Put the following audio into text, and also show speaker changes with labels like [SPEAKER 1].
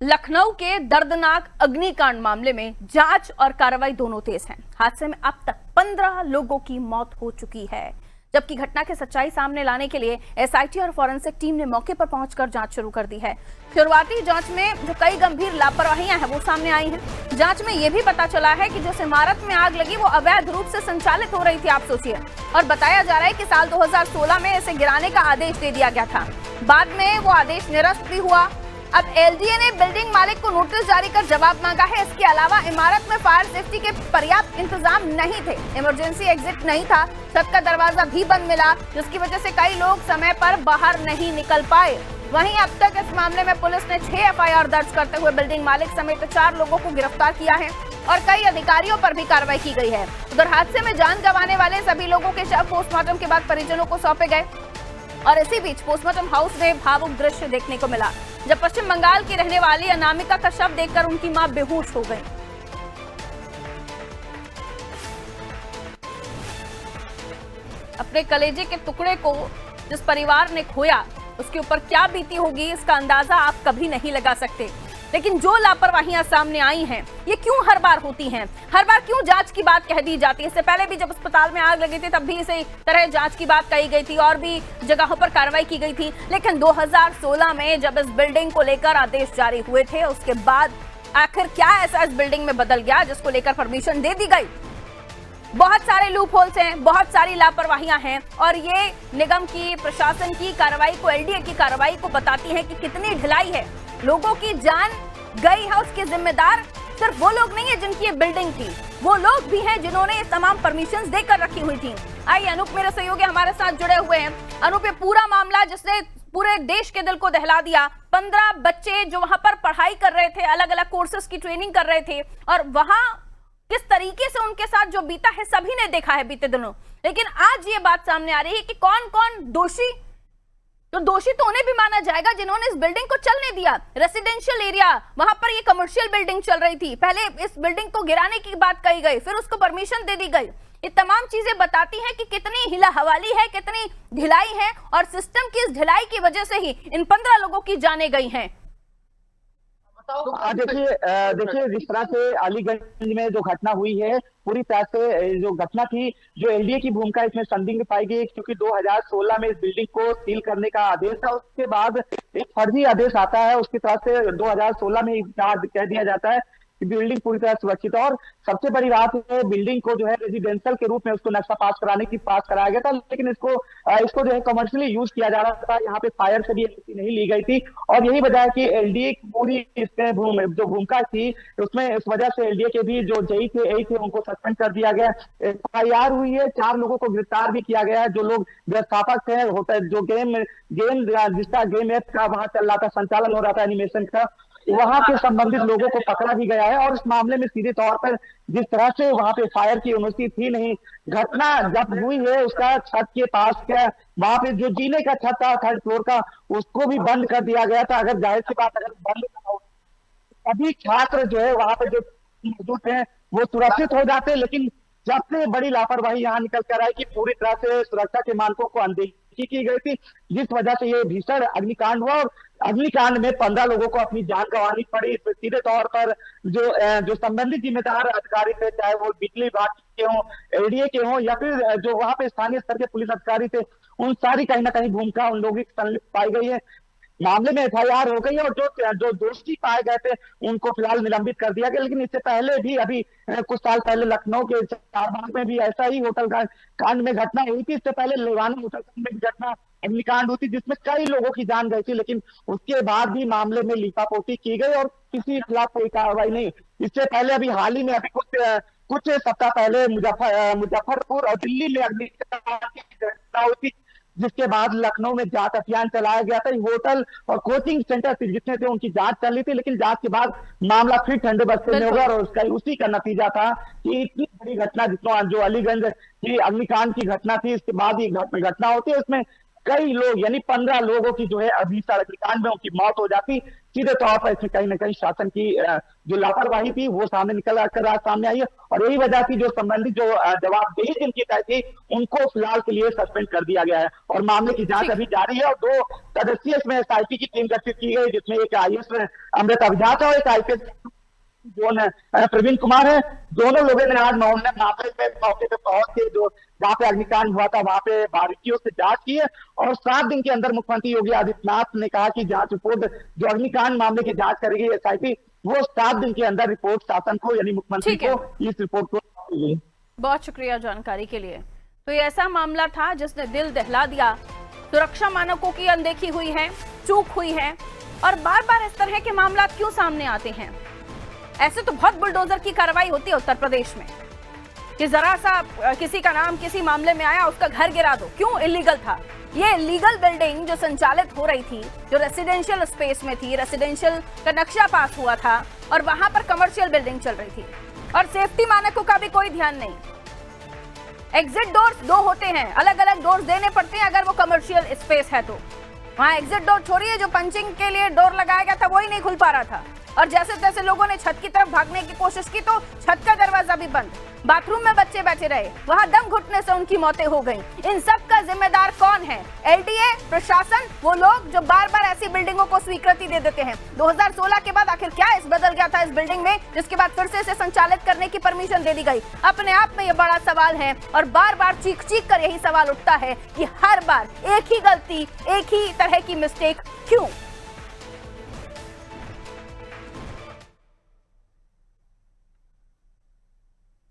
[SPEAKER 1] लखनऊ के दर्दनाक अग्निकांड मामले में जांच और कार्रवाई दोनों तेज हैं। हादसे में अब तक 15 लोगों की मौत हो चुकी है, जबकि घटना की सच्चाई सामने लाने के लिए एसआईटी और फॉरेंसिक टीम ने मौके पर पहुंचकर जांच शुरू कर दी है। शुरुआती जांच में जो कई गंभीर लापरवाहियां हैं वो सामने आई हैं। जांच में ये भी पता चला है कि जिस इमारत में आग लगी वो अवैध रूप से संचालित हो रही थी, आप सोचिए। और बताया जा रहा है कि साल 2016 में इसे गिराने का आदेश दे दिया गया था, बाद में वो आदेश निरस्त भी हुआ। अब एलडीए ने बिल्डिंग मालिक को नोटिस जारी कर जवाब मांगा है। इसके अलावा इमारत में फायर सेफ्टी के पर्याप्त इंतजाम नहीं थे, इमरजेंसी एग्जिट नहीं था, छत का दरवाजा भी बंद मिला, जिसकी वजह से कई लोग समय पर बाहर नहीं निकल पाए। वहीं अब तक इस मामले में पुलिस ने 6 एफआईआर दर्ज करते हुए बिल्डिंग मालिक समेत 4 लोगों को गिरफ्तार किया है और कई अधिकारियों पर भी कार्रवाई की गई है। उधर हादसे में जान गंवाने वाले सभी लोगों के शव पोस्टमार्टम के बाद परिजनों को सौंपे गए और इसी बीच पोस्टमार्टम हाउस में भावुक दृश्य देखने को मिला, जब पश्चिम बंगाल की रहने वाली अनामिका का शव देखकर उनकी मां बेहोश हो गई। अपने कलेजे के टुकड़े को जिस परिवार ने खोया, उसके ऊपर क्या बीती होगी इसका अंदाजा आप कभी नहीं लगा सकते। लेकिन जो लापरवाहियां सामने आई हैं, ये क्यों हर बार होती हैं? हर बार क्यों जांच की बात कह दी जाती है? इससे पहले भी जब अस्पताल में आग लगी थी तब भी इसी तरह जांच की बात कही गई थी और भी जगहों पर कार्रवाई की गई थी। लेकिन 2016 में जब इस बिल्डिंग को लेकर आदेश जारी हुए थे, उसके बाद आखिर क्या ऐसा इस बिल्डिंग में बदल गया जिसको लेकर परमिशन दे दी गई? बहुत सारे लूप होल्स हैं, बहुत सारी लापरवाहियां हैं और ये निगम की, प्रशासन की कार्रवाई को, एलडीए की कार्रवाई को बताती है कि कितनी ढिलाई है। लोगों की जान गई है, उसके जिम्मेदार सिर्फ वो लोग नहीं है जिनकी ये बिल्डिंग थी, वो लोग भी हैं जिन्होंने ये तमाम परमिशंस देकर रखी हुई थी। आइए अनूप मेरे सहयोगी हमारे साथ जुड़े हुए हैं। अनूप, ये पूरा मामला जिसने पूरे देश के दिल को दहला दिया, 15 बच्चे जो वहां पर पढ़ाई कर रहे थे, अलग अलग कोर्सेज की ट्रेनिंग कर रहे थे और वहां किस तरीके से उनके साथ जो बीता है सभी ने देखा है बीते दिनों। लेकिन आज ये बात सामने आ रही है कि कौन कौन दोषी, तो दोषी तो उन्हें भी माना जाएगा जिन्होंने इस बिल्डिंग को चलने दिया। रेसिडेंशियल एरिया, वहां पर ये कमर्शियल बिल्डिंग चल रही थी, पहले इस बिल्डिंग को गिराने की बात कही गई, फिर उसको परमिशन दे दी गई। ये तमाम चीजें बताती हैं कि कितनी हिला हवाली है, कितनी ढिलाई है और सिस्टम की इस ढिलाई की वजह से ही इन 15 लोगों की जानें गई हैं।
[SPEAKER 2] देखिए जिस तरह से अलीगंज में जो घटना हुई है, पूरी तरह से जो घटना थी, जो एलडीए की भूमिका इसमें संदिग्ध पाई गई, क्योंकि 2016 में इस बिल्डिंग को सील करने का आदेश था। उसके बाद एक फर्जी आदेश आता है, उसकी तरफ से 2016 में कह दिया जाता है कि बिल्डिंग पूरी तरह सुरक्षित है। और सबसे बड़ी बात है, बिल्डिंग को जो है रेजिडेंशियल के रूप में उसको नक्शा पास कराया गया था, लेकिन इसको जो है कमर्शियली यूज किया जा रहा था। यहाँ पे फायर से भी अनुमति नहीं ली गई थी और यही वजह है कि एलडीए की पूरी इसमें जो भूमिका थी, उसमें इस वजह से एलडीए के भी जो जेई थे उनको सस्पेंड कर दिया गया। एफआईआर हुई है, 4 लोगों को गिरफ्तार भी किया गया है, जो लोग व्यवस्थापक थे, जो गेम जिसका गेम ऐप का वहां चल रहा था, संचालन हो रहा था एनिमेशन का, वहां के संबंधित लोगों को पकड़ा भी गया है। और इस मामले में सीधे तौर पर जिस तरह से वहां पे फायर की अनुमति थी नहीं, घटना जब हुई है उसका छत के पास क्या वहां पे जो जीने का छत था 3rd फ्लोर का, उसको भी बंद कर दिया गया था। अगर जाहिर सी बात, अगर बंद हो अभी छात्र जो है वहां पे जो मौजूद हैं वो सुरक्षित हो जाते, लेकिन सबसे बड़ी लापरवाही यहाँ निकल कर आई कि पूरी तरह से सुरक्षा के मानकों को अनदेखी की गई थी, जिस वजह से ये भीषण अग्निकांड हुआ। और अग्निकांड में 15 लोगों को अपनी जान गंवानी पड़ी। सीधे तौर पर जो संबंधित जिम्मेदार अधिकारी थे, चाहे वो बिजली विभाग के हों, एलडीए के हों या फिर जो वहां पे स्थानीय स्तर के पुलिस अधिकारी थे, उन सारी कहीं ना कहीं भूमिका उन लोगों की संलिप्त पाई गई है। मामले में एफआईआर हो गई है और जो दोषी पाए गए थे उनको फिलहाल निलंबित कर दिया गया। लेकिन इससे पहले भी अभी कुछ साल पहले लखनऊ के चारबाग में भी ऐसा ही होटल कांड में घटना हुई थी। इससे पहले लेवाना होटल कांड में घटना अग्निकांड हुई थी, जिसमें कई लोगों की जान गई थी, लेकिन उसके बाद भी मामले में लीपापोती की गई और किसी के खिलाफ कोई कार्रवाई नहीं। इससे पहले अभी हाल ही में अभी कुछ सप्ताह पहले मुजफ्फरपुर और दिल्ली में अग्निकांड की घटना हुई थी, जिसके बाद लखनऊ में जांच अभियान चलाया गया था। होटल और कोचिंग सेंटर जितने थे उनकी जांच चल रही थी, लेकिन जांच के बाद मामला फिर ठंडे बस्ते में होगा और उसी का नतीजा था कि इतनी बड़ी घटना, जितना जो अलीगंज की अग्निकांड की घटना थी, इसके बाद ये घटना होती है, उसमें कई लोग यानी 15 लोगों की जो है अभी अग्निकांड में उनकी मौत हो जाती। सीधे तौर पर इसमें कहीं ना कहीं शासन की जो लापरवाही थी वो सामने निकल कर आज सामने आई है, और यही वजह थी जो संबंधित जो जवाबदेही जिनकी तय थी उनको फिलहाल के लिए सस्पेंड कर दिया गया है और मामले की जांच अभी जारी है। और 2 सदस्यीय इसमें एसआईटी की टीम गठित की गई, जिसमें एक आईएएस अमृता अभिजात है और एक आईपीएस प्रवीण कुमार है। दोनों लोगों ने आज मामले पे मौके पे पहुंच के जो जहाँ पे अग्निकांड हुआ था वहां पे बारीकियों से जांच की है, और 7 दिन के अंदर मुख्यमंत्री योगी आदित्यनाथ ने कहा कि जांच रिपोर्ट जो अग्निकांड मामले की जांच करेगी एसआईटी, वो 7 दिन के अंदर रिपोर्ट शासन को यानी मुख्यमंत्री को इस रिपोर्ट को देगी।
[SPEAKER 1] बहुत शुक्रिया जानकारी के लिए। तो ये ऐसा मामला था जिसने दिल दहला दिया। सुरक्षा मानकों की अनदेखी हुई है, चूक हुई है, और बार बार इस तरह के मामला क्यों सामने आते हैं? ऐसे तो बहुत बुलडोजर की कार्रवाई होती है उत्तर प्रदेश में कि जरा सा किसी का नाम किसी मामले में आया उसका घर गिरा दो, क्यों? इलीगल था। ये इलीगल बिल्डिंग जो संचालित हो रही थी, जो रेसिडेंशियल स्पेस में थी, रेसिडेंशियल का नक्शा पास हुआ था और वहां पर कमर्शियल बिल्डिंग चल रही थी और सेफ्टी मानकों का भी कोई ध्यान नहीं। एग्जिट डोर्स 2 होते हैं, अलग अलग डोर्स देने पड़ते हैं अगर वो कमर्शियल स्पेस है तो। वहां एग्जिट डोर छोड़िए, जो पंचिंग के लिए डोर लगाया गया था वही नहीं खुल पा रहा था, और जैसे तैसे लोगों ने छत की तरफ भागने की कोशिश की तो छत का दरवाजा भी बंद। बाथरूम में बच्चे बैठे रहे, वहां दम घुटने से उनकी मौतें हो गईं। इन सब का जिम्मेदार कौन है? एलडीए, प्रशासन, वो लोग जो बार बार ऐसी बिल्डिंगों को स्वीकृति दे देते हैं। 2016 के बाद आखिर क्या इस बदल गया था इस बिल्डिंग में, जिसके बाद फिर से इसे संचालित करने की परमिशन दे दी गई? अपने आप में ये बड़ा सवाल है, और बार बार चीख चीख कर यही सवाल उठता है कि हर बार एक ही गलती, एक ही तरह की मिस्टेक क्यों?